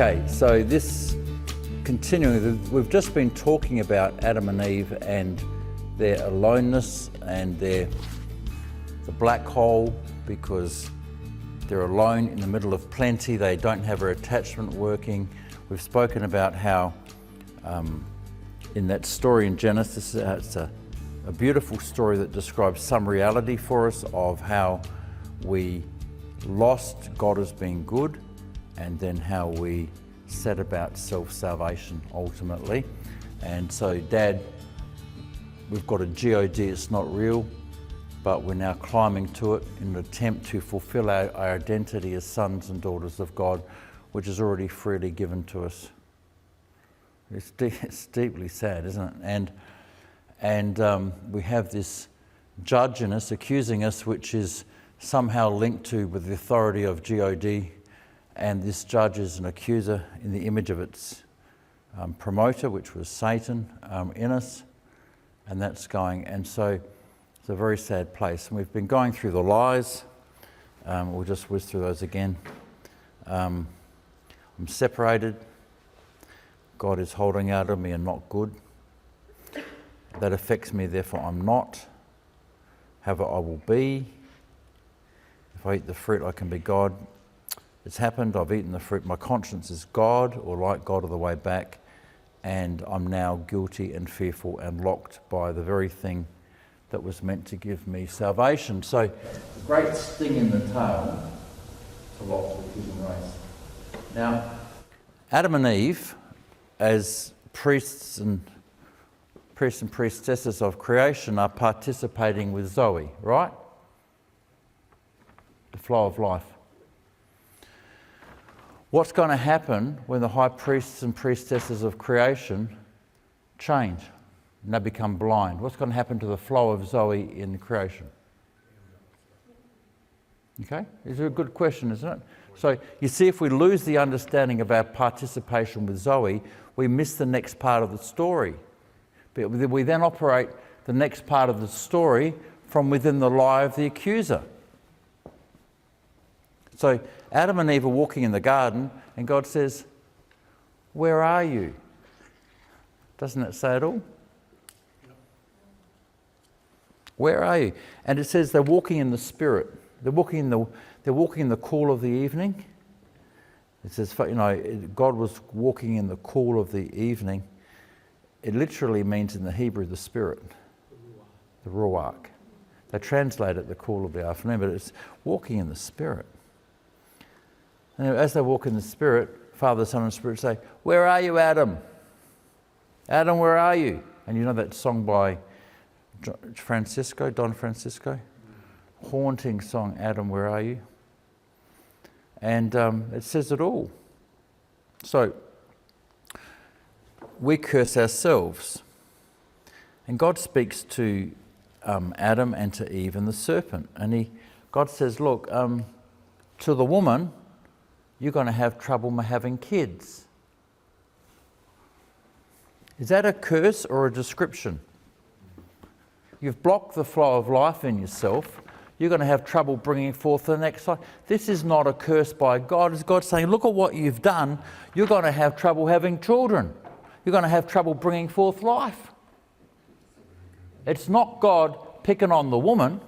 Okay, so this continuing, we've just been talking about Adam and Eve and their aloneness and the black hole, because they're alone in the middle of plenty. They don't have their attachment working. We've spoken about how in that story in Genesis, it's a beautiful story that describes some reality for us of how we lost God as being good, and then how we set about self-salvation ultimately. And so, Dad, we've got a God, it's not real, but we're now climbing to it in an attempt to fulfill our identity as sons and daughters of God, which is already freely given to us. It's deeply sad, isn't it? And we have this judge in us accusing us, which is somehow linked to with the authority of God, and this judge is an accuser in the image of its promoter, which was Satan, in us, and that's going. And so it's a very sad place. And we've been going through the lies. We'll just whiz through those again. I'm separated. God is holding out on me and not good. That affects me, therefore I'm not. However, I will be. If I eat the fruit, I can be God. It's happened, I've eaten the fruit. My conscience is God, or like God, all the way back. And I'm now guilty and fearful and locked by the very thing that was meant to give me salvation. So, the great sting in the tail to lock the human race. Now, Adam and Eve, as priests and priestesses of creation, are participating with Zoe, right? The flow of life. What's going to happen when the high priests and priestesses of creation change and they become blind? What's going to happen to the flow of Zoe in creation? Okay, it's a good question, isn't it? So you see, if we lose the understanding of our participation with Zoe, we miss the next part of the story. But we then operate the next part of the story from within the lie of the accuser. So Adam and Eve are walking in the garden, and God says, "Where are you?" Doesn't it say it all? Where are you? And it says they're walking in the Spirit. They're walking in the cool of the evening. It says, God was walking in the cool of the evening. It literally means in the Hebrew the Spirit, the Ruach. They translate it the cool of the afternoon, but it's walking in the Spirit. And as they walk in the Spirit, Father, Son and Spirit say, "Where are you, Adam? Adam, where are you?" And you know that song by Don Francisco? Haunting song, "Adam, where are you?" And it says it all. So, we curse ourselves. And God speaks to Adam and to Eve and the serpent. And God says, look, to the woman, you're going to have trouble having kids. Is that a curse or a description? You've blocked the flow of life in yourself. You're going to have trouble bringing forth the next life. This is not a curse by God. It's God saying, look at what you've done. You're going to have trouble having children. You're going to have trouble bringing forth life. It's not God picking on the woman.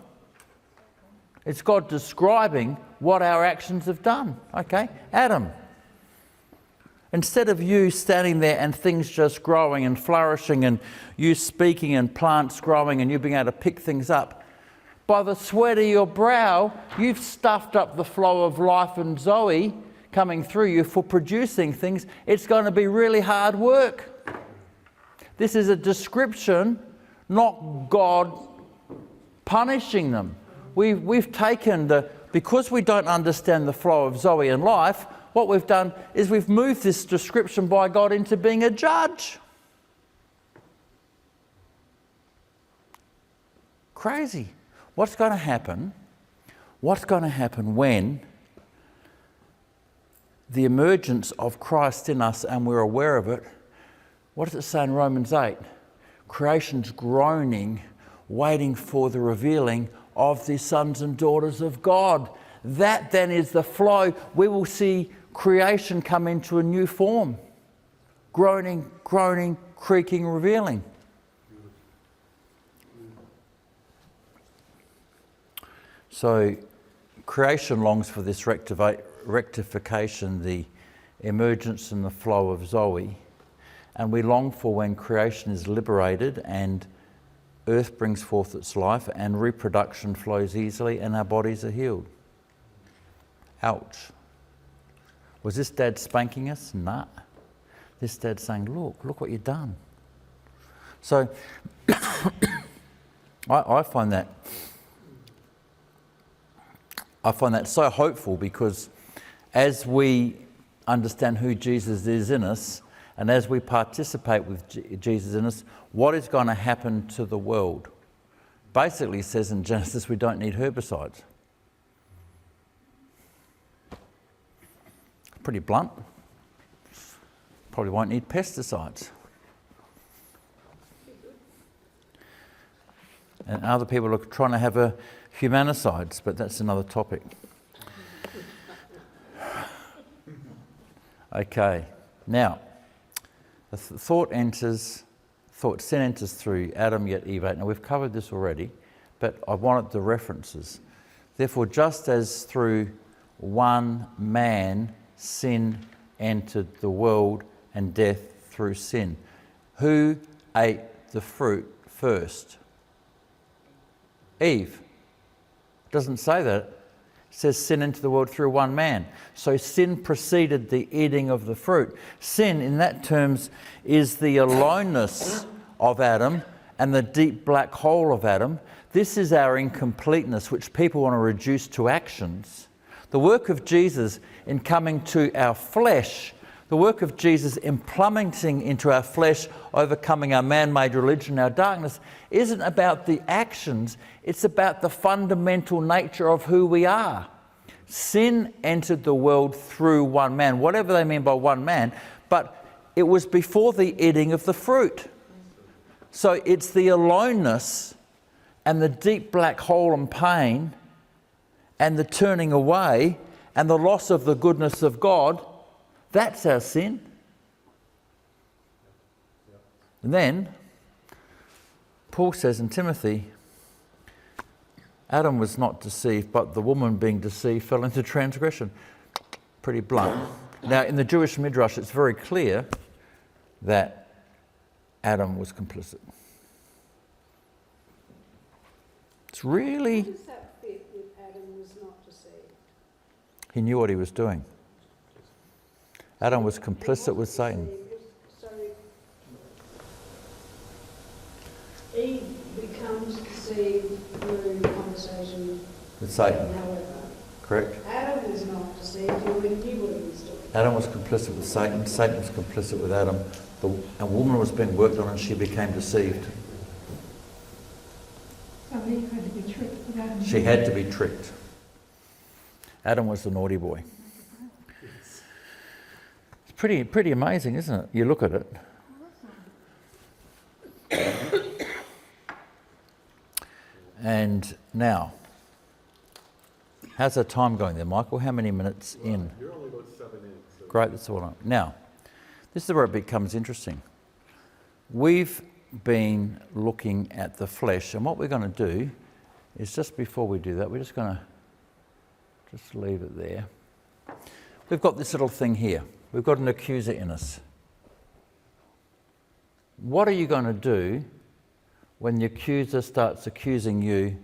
It's God describing what our actions have done. Okay, Adam, instead of you standing there and things just growing and flourishing and you speaking and plants growing and you being able to pick things up, by the sweat of your brow, you've stuffed up the flow of life and Zoe coming through you for producing things. It's going to be really hard work. This is a description, not God punishing them. We've taken because we don't understand the flow of Zoe and life, what we've done is we've moved this description by God into being a judge. Crazy. What's going to happen? What's going to happen when the emergence of Christ in us and we're aware of it? What does it say in Romans 8? Creation's groaning, waiting for the revealing of the sons and daughters of God. That then is the flow. We will see creation come into a new form. Groaning, groaning, creaking, revealing. So creation longs for this rectification, the emergence and the flow of Zoe. And we long for when creation is liberated and earth brings forth its life and reproduction flows easily and our bodies are healed. Ouch. Was this Dad spanking us? Nah. This Dad's saying, look what you've done. So I find that so hopeful, because as we understand who Jesus is in us, and as we participate with Jesus in us, what is going to happen to the world? Basically, it says in Genesis, we don't need herbicides. Pretty blunt. Probably won't need pesticides. And other people are trying to have humanicides, but that's another topic. Okay, now, the sin enters through Adam, yet Eve ate. Now, we've covered this already, but I wanted the references. Therefore, just as through one man sin entered the world and death through sin. Who ate the fruit first? Eve. It doesn't say that. It says sin entered the world through one man. So sin preceded the eating of the fruit. Sin, in that terms, is the aloneness of Adam and the deep black hole of Adam. This is our incompleteness, which people want to reduce to actions. The work of Jesus in coming to our flesh, the work of Jesus in plummeting into our flesh, overcoming our man-made religion, our darkness, isn't about the actions, it's about the fundamental nature of who we are. Sin entered the world through one man, whatever they mean by one man, but it was before the eating of the fruit. So it's the aloneness and the deep black hole and pain and the turning away and the loss of the goodness of God. That's our sin. And then, Paul says in Timothy, Adam was not deceived, but the woman being deceived fell into transgression. Pretty blunt. Now, in the Jewish Midrash, it's very clear that Adam was complicit. It's really... How does that fit with Adam was not deceived? He knew what he was doing. Adam was complicit with Satan. So Eve becomes deceived through conversation With Satan. However, Correct. Adam was not deceived, he already knew what he was doing. Adam was complicit with Satan. Satan was complicit with Adam. A woman was being worked on and she became deceived. So Eve had to be tricked with Adam. She had to be tricked. Adam was the naughty boy. It's pretty amazing, isn't it? You look at it. And now, how's our time going there, Michael? How many minutes in? You're only about 7 in. So. Great, that's all right. Now, this is where it becomes interesting. We've been looking at the flesh, and what we're going to do is, just before we do that, we're just going to just leave it there. We've got this little thing here. We've got an accuser in us. What are you going to do when the accuser starts accusing you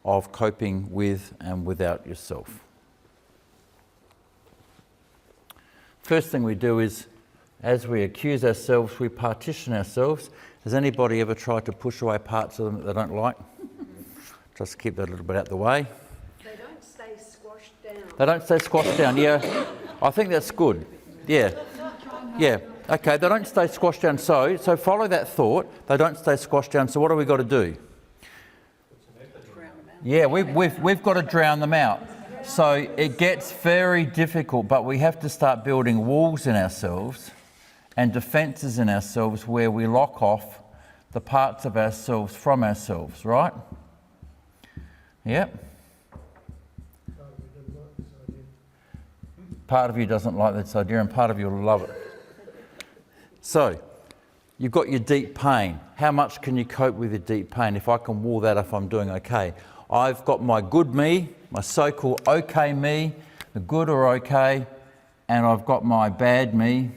of coping with and without yourself? First thing we do is, as we accuse ourselves, we partition ourselves. Has anybody ever tried to push away parts of them that they don't like? Just keep that a little bit out the way. They don't stay squashed down. They don't stay squashed down, yeah. I think that's good. Yeah. Yeah. Okay, they don't stay squashed down. So follow that thought. They don't stay squashed down. So what have we got to do? Yeah, we've got to drown them out. So it gets very difficult, but we have to start building walls in ourselves and defences in ourselves where we lock off the parts of ourselves from ourselves, right? Yep. part of you doesn't like this idea and part of you will love it. So, you've got your deep pain. How much can you cope with your deep pain? If I can wall that if I'm doing okay. I've got my good me, my so-called okay me, the good or okay, and I've got my bad me,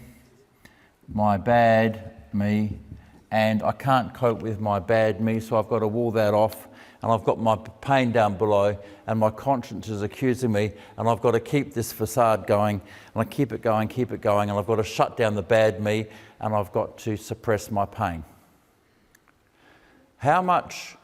and I can't cope with my bad me, so I've got to wall that off, and I've got my pain down below, and my conscience is accusing me, and I've got to keep this facade going, and I keep it going, and I've got to shut down the bad me, and I've got to suppress my pain. How much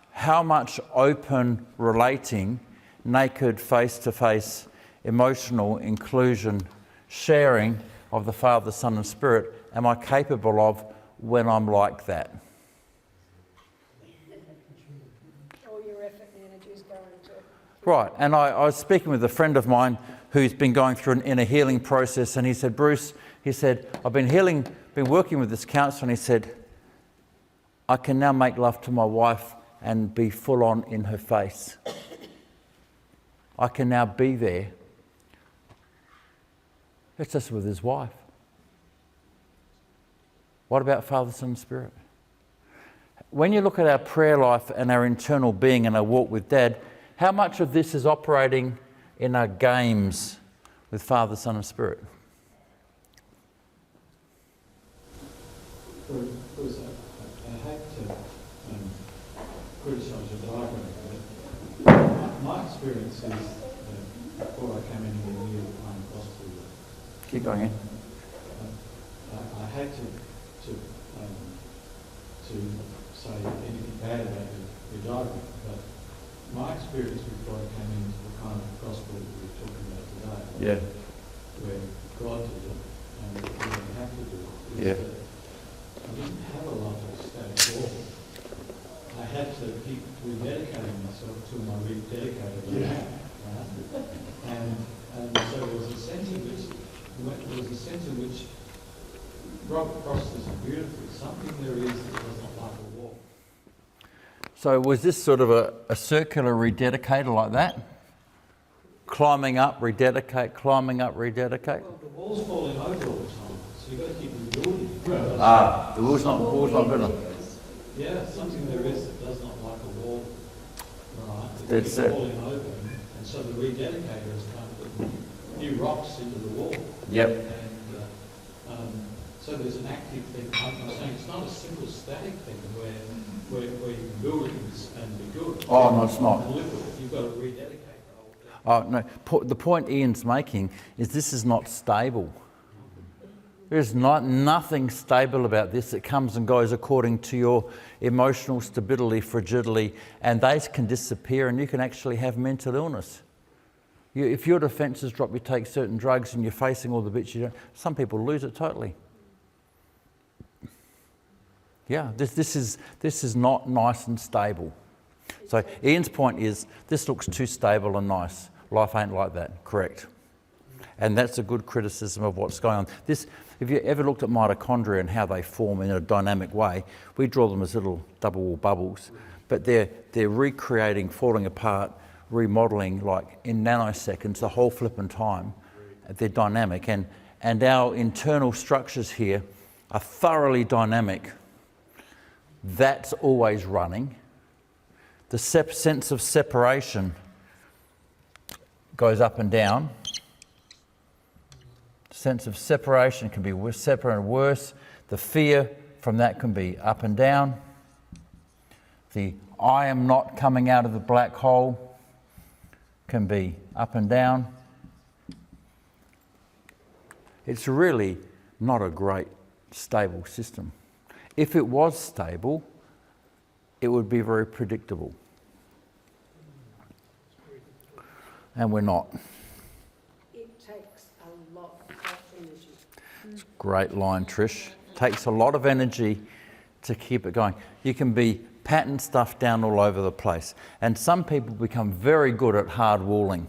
open relating, naked, face-to-face, emotional inclusion, sharing of the Father, Son and Spirit am I capable of when I'm like that? All your effort and energy is going to... Right, and I was speaking with a friend of mine who's been going through an inner healing process, and he said, Bruce, I've been working with this counsellor, and he said, I can now make love to my wife and be full on in her face. I can now be there. It's just with his wife. What about Father, Son and Spirit? When you look at our prayer life and our internal being and our walk with Dad, how much of this is operating in our games with Father, Son and Spirit? Bruce, I hate to criticise your diagram, but my experience is that before I came in here, you were playing gospel. Keep going in. I hate to say anything bad about your diagram, but my experience before I came into the kind of gospel that we're talking about today, where God did it and we didn't have to do it, is that I didn't have a lot of static wall. I had to keep rededicating myself to my rededicated life. Right? And so there was a sense in which Robert Frost is beautiful. Something there is that does not like a wall. So was this sort of a circular rededicator like that? Climbing up, rededicate, climbing up, rededicate? Well, the wall's falling over all the time, so you've got to keep rebuilding. The wall's not good enough. Yeah, something there is that does not like a wall. Right? It keeps That's it. falling over, and so the rededicator has come to put new rocks into the wall. Yep. And so there's an active thing. I'm saying it's not a simple static thing where you can build it and be good. Oh, no, it's not. And live with it. You've got to rededicate the whole thing. Oh, no. The point Ian's making is this is not stable. There's nothing stable about this. It comes and goes according to your emotional stability, fragility, and those can disappear and you can actually have mental illness. If your defences drop, you take certain drugs and you're facing all the bits you don't. Some people lose it totally. Yeah, this is not nice and stable. So Ian's point is this looks too stable and nice. Life ain't like that, correct? And that's a good criticism of what's going on. If you ever looked at mitochondria and how they form in a dynamic way, we draw them as little double wall bubbles, but they're recreating, falling apart, remodelling like in nanoseconds, the whole flipping time. They're dynamic, and our internal structures here are thoroughly dynamic. That's always running. The sense of separation goes up and down. Sense of separation can be separate and worse. The fear from that can be up and down. The I am not coming out of the black hole can be up and down. It's really not a great stable system. If it was stable, it would be very predictable. And we're not. It takes a lot of energy. It's a great line, Trish. Takes a lot of energy to keep it going. You can be patting stuff down all over the place. And some people become very good at hard walling.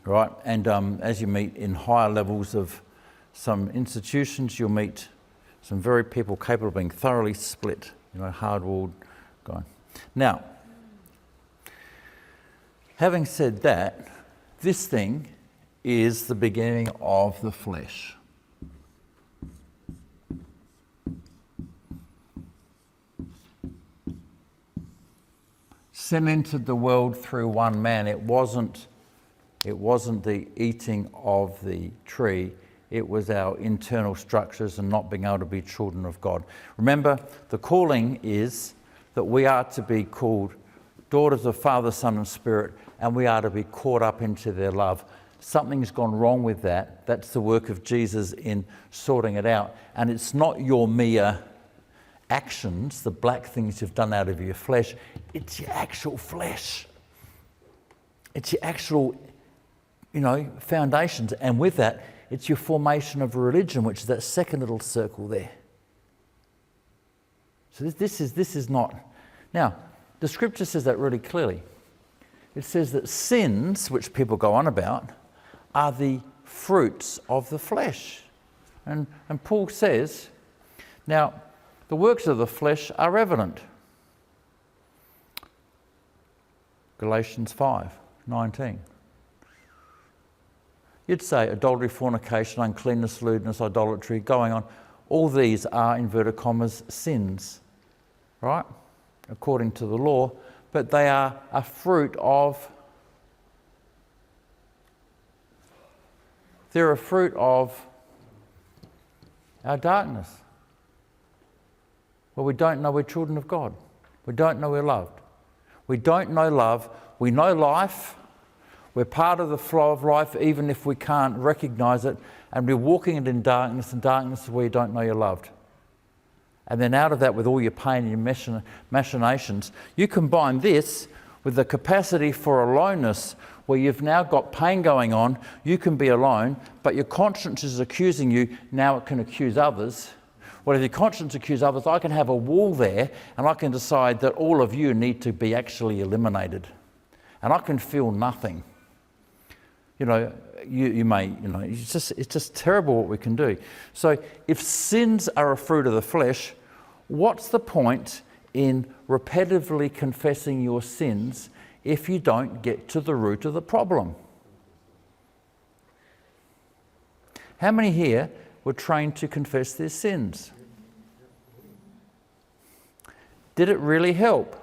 Right? And as you meet in higher levels of some institutions, you'll meet some very people capable of being thoroughly split, hard-walled guy. Now, having said that, this thing is the beginning of the flesh. Sin entered the world through one man. It wasn't the eating of the tree. It was our internal structures and not being able to be children of God. Remember, the calling is that we are to be called daughters of Father, Son and Spirit, and we are to be caught up into their love. Something's gone wrong with that. That's the work of Jesus in sorting it out. And it's not your mere actions, the black things you've done out of your flesh. It's your actual flesh. It's your actual, foundations. And with that, it's your formation of a religion, which is that second little circle there. So this is not... Now, the scripture says that really clearly. It says that sins, which people go on about, are the fruits of the flesh. And Paul says, now, the works of the flesh are evident. Galatians 5:19. You'd say adultery, fornication, uncleanness, lewdness, idolatry, going on. All these are, inverted commas, sins, right? According to the law, but they are a fruit of... They're a fruit of our darkness. Well, we don't know we're children of God. We don't know we're loved. We don't know love. We know life. We're part of the flow of life, even if we can't recognise it. And we're walking it in darkness, and darkness is where you don't know you're loved. And then out of that, with all your pain and your machinations, you combine this with the capacity for aloneness, where you've now got pain going on. You can be alone, but your conscience is accusing you. Now it can accuse others. Well, if your conscience accuses others, I can have a wall there, and I can decide that all of you need to be actually eliminated. And I can feel nothing. You may, it's just terrible what we can do. So if sins are a fruit of the flesh, what's the point in repetitively confessing your sins if you don't get to the root of the problem? How many here were trained to confess their sins? Did it really help?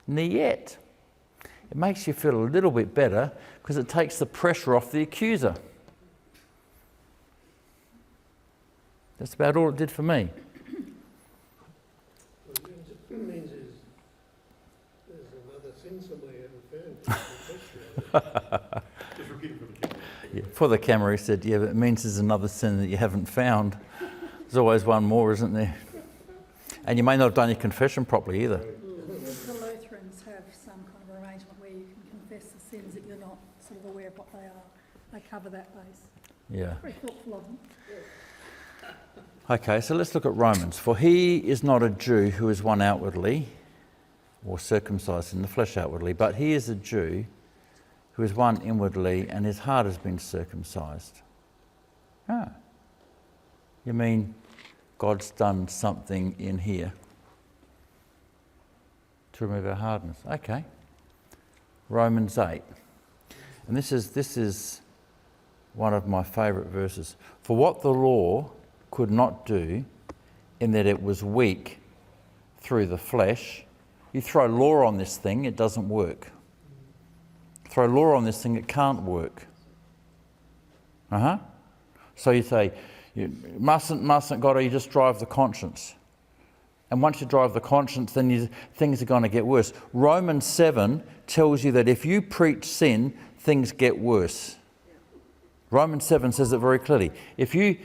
Not yet. It makes you feel a little bit better because it takes the pressure off the accuser. That's about all it did for me. What it means is there's another sin somewhere you haven't found. Just repeat it for the camera. Yeah, for the camera, he said, yeah, but it means there's another sin that you haven't found. There's always one more, isn't there? And you may not have done your confession properly either. The Lutherans have some kind of arrangement where you can confess the sins that you're not sort of aware of what they are. They cover that base. Yeah. Very thoughtful of them. Okay, so let's look at Romans. For he is not a Jew who is one outwardly, or circumcised in the flesh outwardly, but he is a Jew who is one inwardly, and his heart has been circumcised. Ah. You mean God's done something in here to remove our hardness? Okay. Romans 8. And this is one of my favourite verses. For what the law could not do, in that it was weak through the flesh. You throw law on this thing, it doesn't work. Throw law on this thing, it can't work. So you say, you mustn't, got to, you just drive the conscience. And once you drive the conscience, then things are going to get worse. Romans 7 tells you that if you preach sin, things get worse. Romans 7 says it very clearly. If you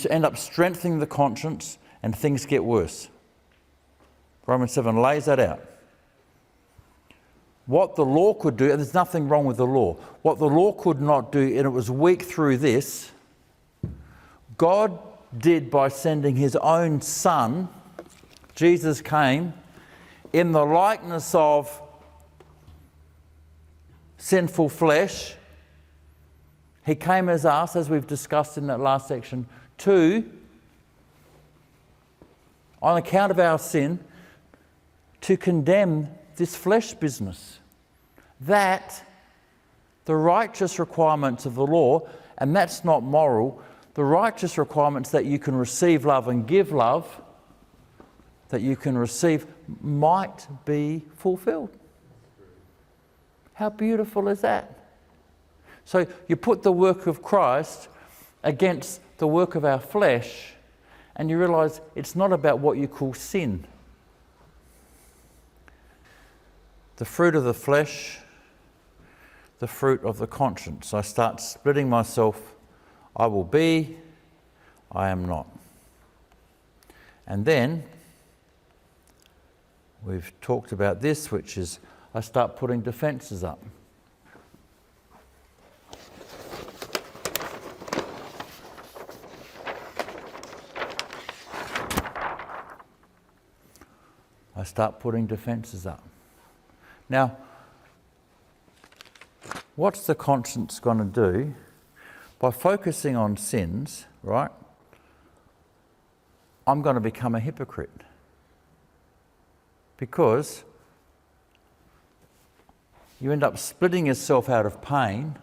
end up strengthening the conscience and things get worse. Romans 7 lays that out. What the law could do, and there's nothing wrong with the law, what the law could not do, and it was weak through this, God did by sending his own Son. Jesus came in the likeness of sinful flesh. He came as us, as we've discussed in that last section, on account of our sin, to condemn this flesh business. That The righteous requirements of the law, and that's not moral, the righteous requirements that you can receive love and give love, that you can receive, might be fulfilled. How beautiful is that? So you put the work of Christ against the work of our flesh, and you realise it's not about what you call sin. The fruit of the flesh, the fruit of the conscience. I start splitting myself. I will be, I am not. And then we've talked about this, which is I start putting defences up. I start putting defences up. Now, what's the conscience going to do? By focusing on sins, right, I'm going to become a hypocrite. Because you end up splitting yourself out of pain,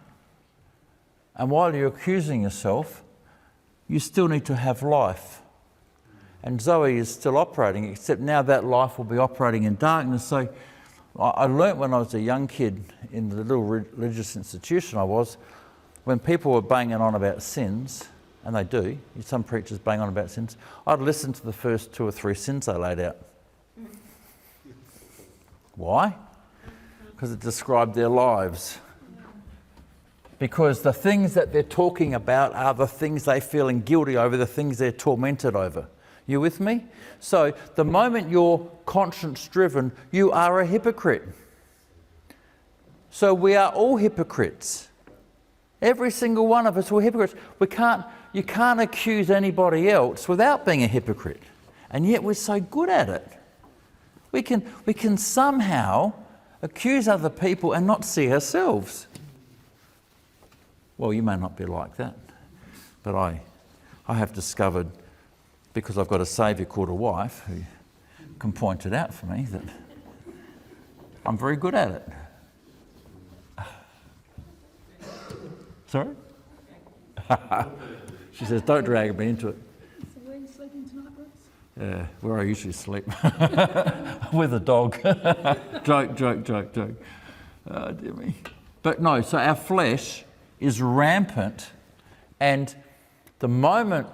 and while you're accusing yourself, you still need to have life. And Zoe is still operating, except now that life will be operating in darkness. So I learnt when I was a young kid in the little religious institution I was, when people were banging on about sins, and they do, some preachers bang on about sins, I'd listen to the first 2 or 3 sins they laid out. Why? Because it described their lives. Because the things that they're talking about are the things they're feeling guilty over, the things they're tormented over. You with me? So the moment you're conscience-driven, you are a hypocrite. So we are all hypocrites. Every single one of us are hypocrites. You can't accuse anybody else without being a hypocrite. And yet we're so good at it. We can somehow accuse other people and not see ourselves. Well, you may not be like that, but I have discovered, because I've got a saviour called a wife who can point it out for me, that I'm very good at it. Sorry? She says, don't drag me into it. So where are you sleeping tonight, Bruce? Yeah, where I usually sleep. With a dog. Joke. Oh, dear me. But no, so our flesh is rampant, and the moment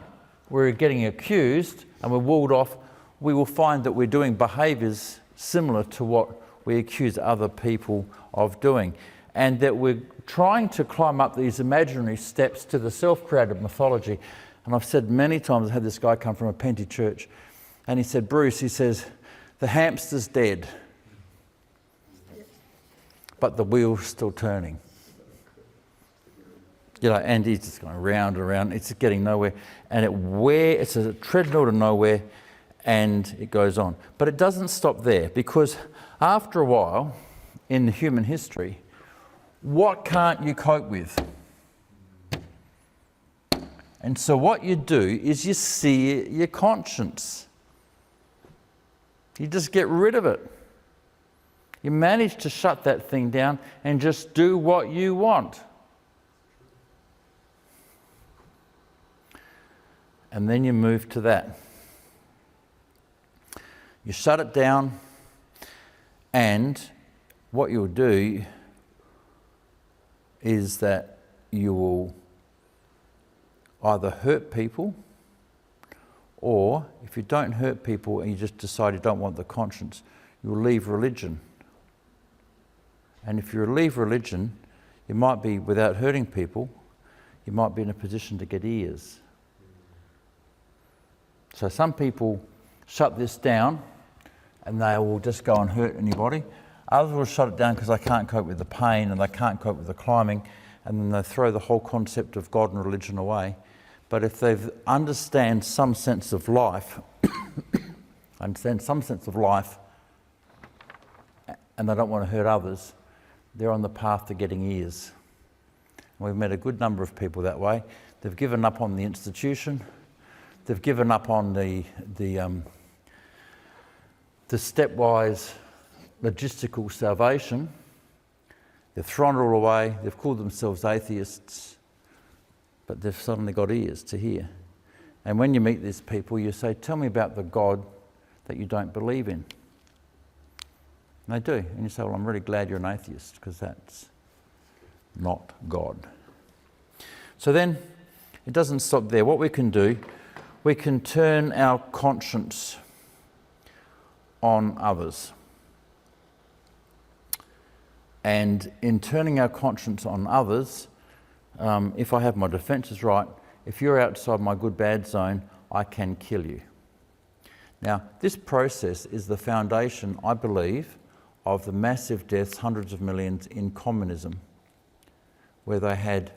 we're getting accused and we're walled off, we will find that we're doing behaviours similar to what we accuse other people of doing, and that we're trying to climb up these imaginary steps to the self-created mythology. And I've said many times, I had this guy come from a Penty church, and he said, Bruce, he says, the hamster's dead, but the wheel's still turning. You know, and he's just going round and round, it's getting nowhere. And it's a treadmill to nowhere, and it goes on. But it doesn't stop there, because after a while, in human history, what can't you cope with? And so what you do is you sear your conscience. You just get rid of it. You manage to shut that thing down and just do what you want. And then you move to that. You shut it down, and what you'll do is that you will either hurt people, or if you don't hurt people and you just decide you don't want the conscience, you'll leave religion. And if you leave religion, you might be, without hurting people, you might be in a position to get ears. So some people shut this down and they will just go and hurt anybody. Others will shut it down because they can't cope with the pain and they can't cope with the climbing, and then they throw the whole concept of God and religion away. But if they understand some sense of life, and they don't want to hurt others, they're on the path to getting ears. We've met a good number of people that way. They've given up on the institution. They've given up on the stepwise logistical salvation. They've thrown it all away. They've called themselves atheists, but they've suddenly got ears to hear. And when you meet these people, you say, tell me about the God that you don't believe in. And they do. And you say, well, I'm really glad you're an atheist, because that's not God. So then, it doesn't stop there. What we can do, we can turn our conscience on others. And in turning our conscience on others, if I have my defences right, if you're outside my good-bad zone, I can kill you. Now, this process is the foundation, I believe, of the massive deaths, hundreds of millions, in communism, where they had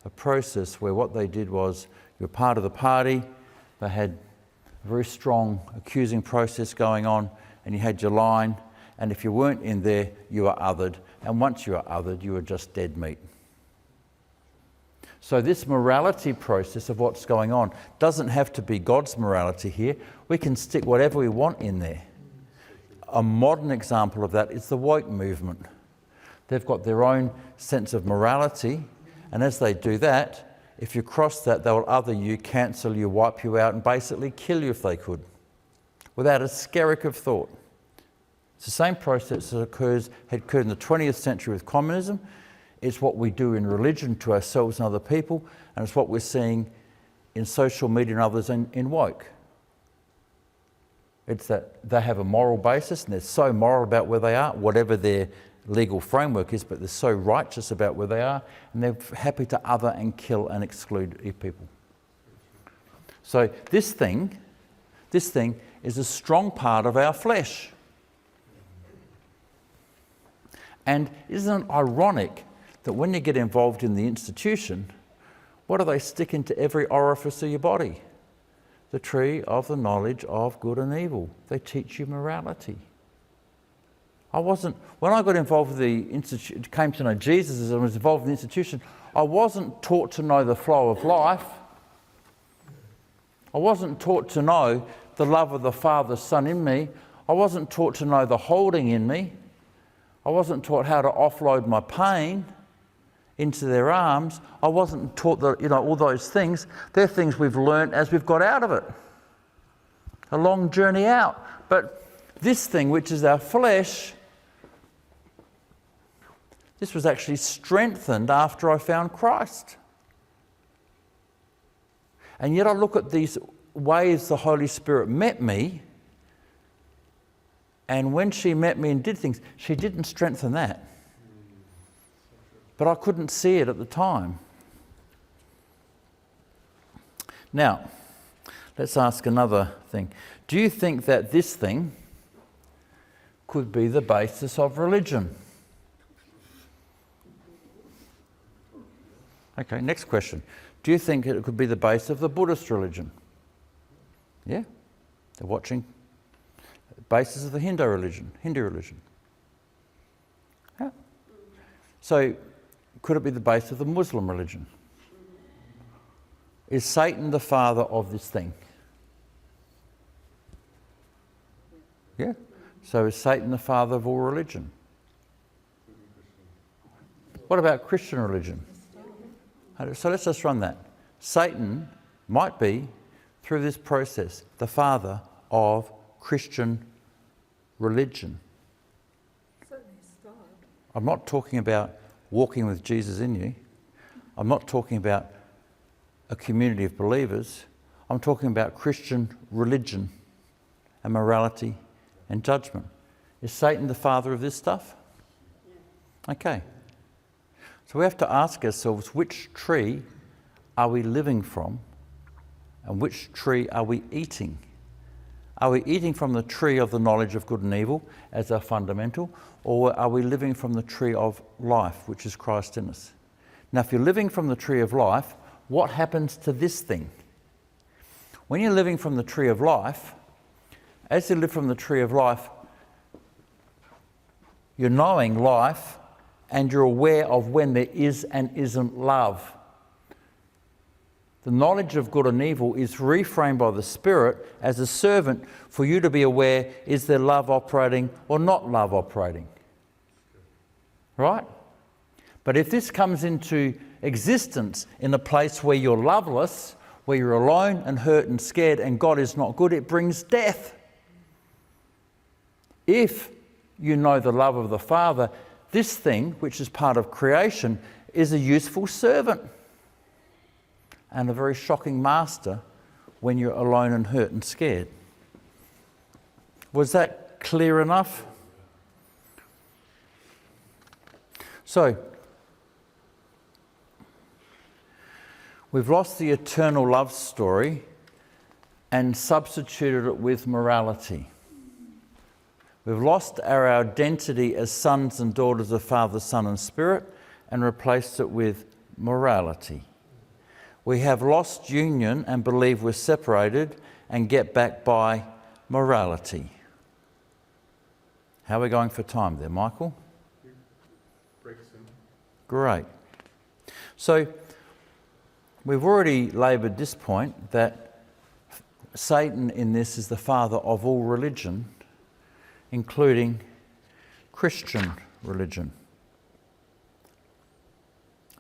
a process where what they did was, you're part of the party, they had a very strong accusing process going on, and you had your line, and if you weren't in there, you were othered, and once you were othered, you were just dead meat. So this morality process of what's going on doesn't have to be God's morality here. We can stick whatever we want in there. A modern example of that is the woke movement. They've got their own sense of morality, and as they do that, if you cross that, they'll other you, cancel you, wipe you out, and basically kill you if they could, without a skerrick of thought. It's the same process that had occurred in the 20th century with communism. It's what we do in religion to ourselves and other people, and it's what we're seeing in social media and others in woke. It's that they have a moral basis, and they're so moral about where they are, whatever their legal framework is, but they're so righteous about where they are, and they're happy to other and kill and exclude people. So this thing is a strong part of our flesh. And isn't it ironic that when you get involved in the institution, what do they stick into every orifice of your body? The tree of the knowledge of good and evil. They teach you morality. When I got involved with the institute, came to know Jesus as I was involved in the institution, I wasn't taught to know the flow of life. I wasn't taught to know the love of the Father, Son in me. I wasn't taught to know the holding in me. I wasn't taught how to offload my pain into their arms. I wasn't taught all those things. They're things we've learnt as we've got out of it. A long journey out. But this thing, which is our flesh, this was actually strengthened after I found Christ. And yet I look at these ways the Holy Spirit met me, and when she met me and did things, she didn't strengthen that. But I couldn't see it at the time. Now, let's ask another thing. Do you think that this thing could be the basis of religion? Okay, next question. Do you think it could be the base of the Buddhist religion? Yeah, they're watching. Basis of the Hindu religion. Yeah. So, could it be the base of the Muslim religion? Is Satan the father of this thing? Yeah. So is Satan the father of all religion? What about Christian religion? So let's just run that. Satan might be, through this process, the father of Christian religion. I'm not talking about walking with Jesus in you. I'm not talking about a community of believers. I'm talking about Christian religion and morality and judgment. Is Satan the father of this stuff? Okay. So we have to ask ourselves, which tree are we living from and which tree are we eating? Are we eating from the tree of the knowledge of good and evil as our fundamental, or are we living from the tree of life, which is Christ in us? Now, if you're living from the tree of life, what happens to this thing? When you're living from the tree of life, as you live from the tree of life, you're knowing life and you're aware of when there is and isn't love. The knowledge of good and evil is reframed by the Spirit as a servant for you to be aware, is there love operating or not love operating? Right? But if this comes into existence in a place where you're loveless, where you're alone and hurt and scared and God is not good, it brings death. If you know the love of the Father, this thing, which is part of creation, is a useful servant and a very shocking master when you're alone and hurt and scared. Was that clear enough? So, we've lost the eternal love story and substituted it with morality. We've lost our identity as sons and daughters of Father, Son and Spirit and replaced it with morality. We have lost union and believe we're separated and get back by morality. How are we going for time there, Michael? Great. So, we've already laboured this point that Satan in this is the father of all religion, including Christian religion.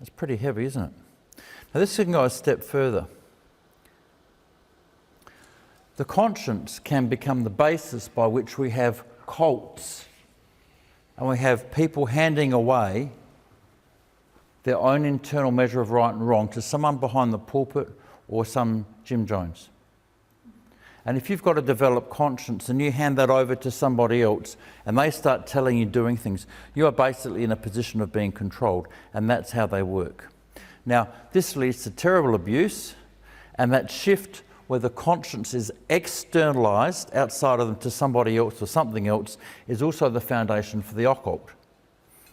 It's pretty heavy, isn't it? Now this can go a step further. The conscience can become the basis by which we have cults and we have people handing away their own internal measure of right and wrong to someone behind the pulpit or some Jim Jones. And if you've got a developed conscience and you hand that over to somebody else and they start telling you doing things, you are basically in a position of being controlled, and that's how they work. Now, this leads to terrible abuse, and that shift where the conscience is externalised outside of them to somebody else or something else is also the foundation for the occult.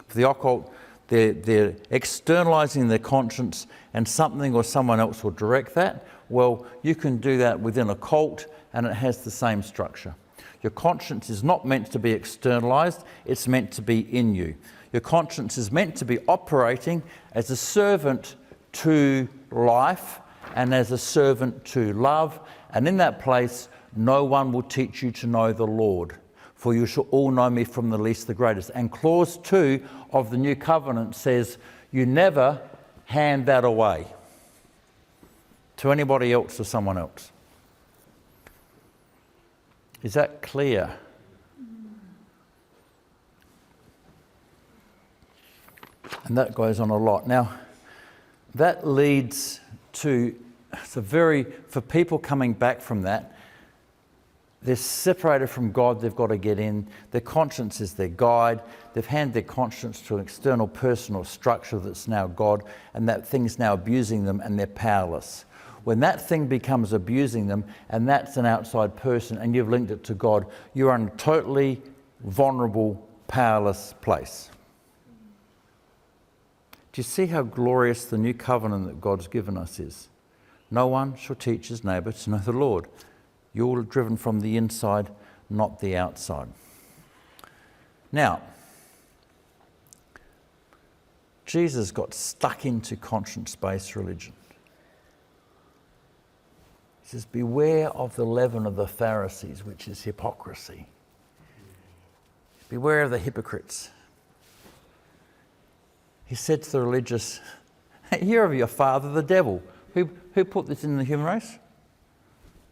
For the occult, they're externalising their conscience and something or someone else will direct that. Well, you can do that within a cult and it has the same structure. Your conscience is not meant to be externalised, it's meant to be in you. Your conscience is meant to be operating as a servant to life and as a servant to love, and in that place no one will teach you to know the Lord, for you shall all know me from the least to the greatest. And clause 2 of the New Covenant says you never hand that away to anybody else or someone else. Is that clear? And that goes on a lot. Now, that leads to, for people coming back from that, they're separated from God, they've got to get in. Their conscience is their guide. They've handed their conscience to an external person or structure that's now God, and that thing's now abusing them and they're powerless. When that thing becomes abusing them, and that's an outside person, and you've linked it to God, you're in a totally vulnerable, powerless place. Do you see how glorious the new covenant that God's given us is? No one shall teach his neighbour to know the Lord. You're all driven from the inside, not the outside. Now, Jesus got stuck into conscience-based religion. He says, beware of the leaven of the Pharisees, which is hypocrisy. Beware of the hypocrites. He said to the religious, "Hear of your father, the devil." Who put this in the human race?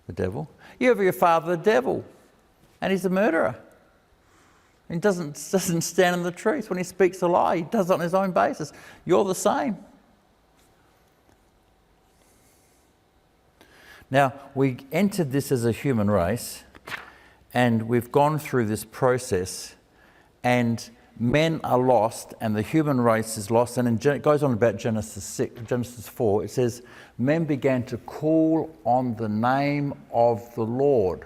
The devil. You have your father, the devil, and he's a murderer. He doesn't stand in the truth. When he speaks a lie, he does it on his own basis. You're the same. Now, we entered this as a human race, and we've gone through this process, and men are lost, and the human race is lost. And it goes on about Genesis 4. It says, men began to call on the name of the Lord.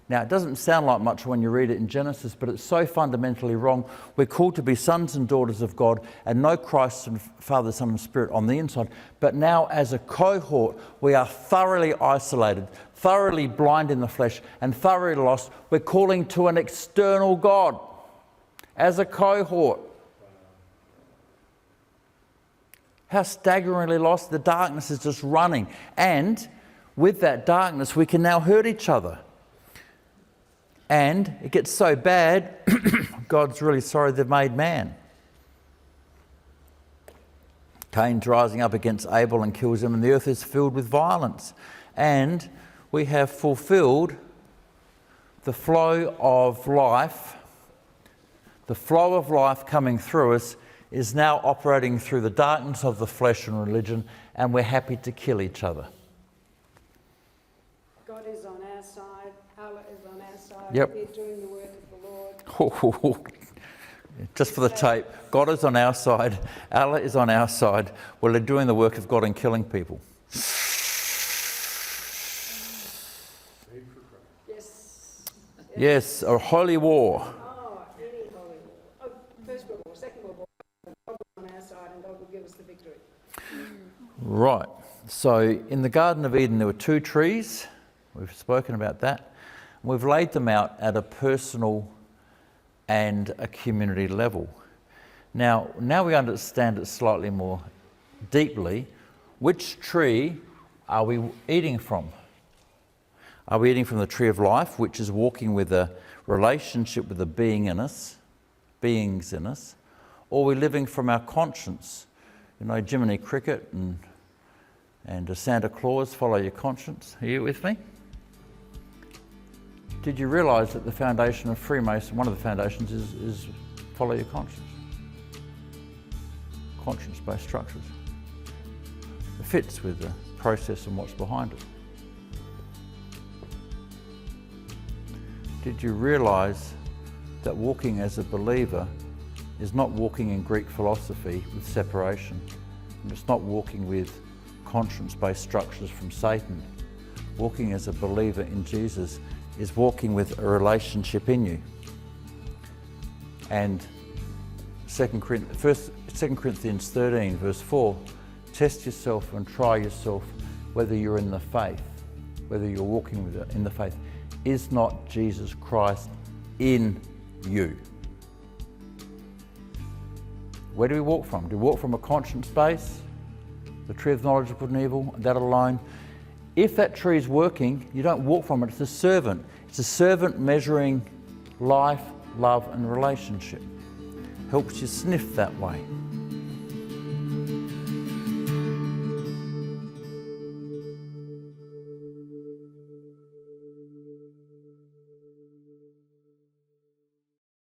Now, it doesn't sound like much when you read it in Genesis, but it's so fundamentally wrong. We're called to be sons and daughters of God and know Christ and Father, Son and Spirit on the inside. But now, as a cohort, we are thoroughly isolated, thoroughly blind in the flesh, and thoroughly lost. We're calling to an external God as a cohort. How staggeringly lost. The darkness is just running. And with that darkness, we can now hurt each other. And it gets so bad, God's really sorry they've made man. Cain's rising up against Abel and kills him, and the earth is filled with violence. And we have fulfilled the flow of life. The flow of life coming through us is now operating through the darkness of the flesh and religion, and we're happy to kill each other. God is on our side, Allah is on our side. Yep. We're doing the work of the Lord. Just for the tape, God is on our side, Allah is on our side. Well, they're doing the work of God and killing people. Yes. Yes, a holy war. Oh, any holy war. Oh, First World War, Second World War. God is on our side and God will give us the victory. Right, so in the Garden of Eden there were 2 trees. We've spoken about that. We've laid them out at a personal and a community level. Now we understand it slightly more deeply. Which tree are we eating from? Are we eating from the tree of life, which is walking with a relationship with a beings in us, or are we living from our conscience? You know, Jiminy Cricket and Santa Claus, follow your conscience. Are you with me? Did you realise that the foundation of Freemason, one of the foundations is follow your conscience? Conscience-based structures. It fits with the process and what's behind it. Did you realise that walking as a believer is not walking in Greek philosophy with separation, and it's not walking with conscience-based structures from Satan? Walking as a believer in Jesus is walking with a relationship in you. And 2 Corinthians 13 verse 4, test yourself and try yourself whether you're in the faith, whether you're walking in the faith. Is not Jesus Christ in you? Where do we walk from? Do we walk from a conscience base? The tree of knowledge of good and evil, that alone? If that tree is working, you don't walk from it. It's a servant. It's a servant measuring life, love and relationship. Helps you sniff that way.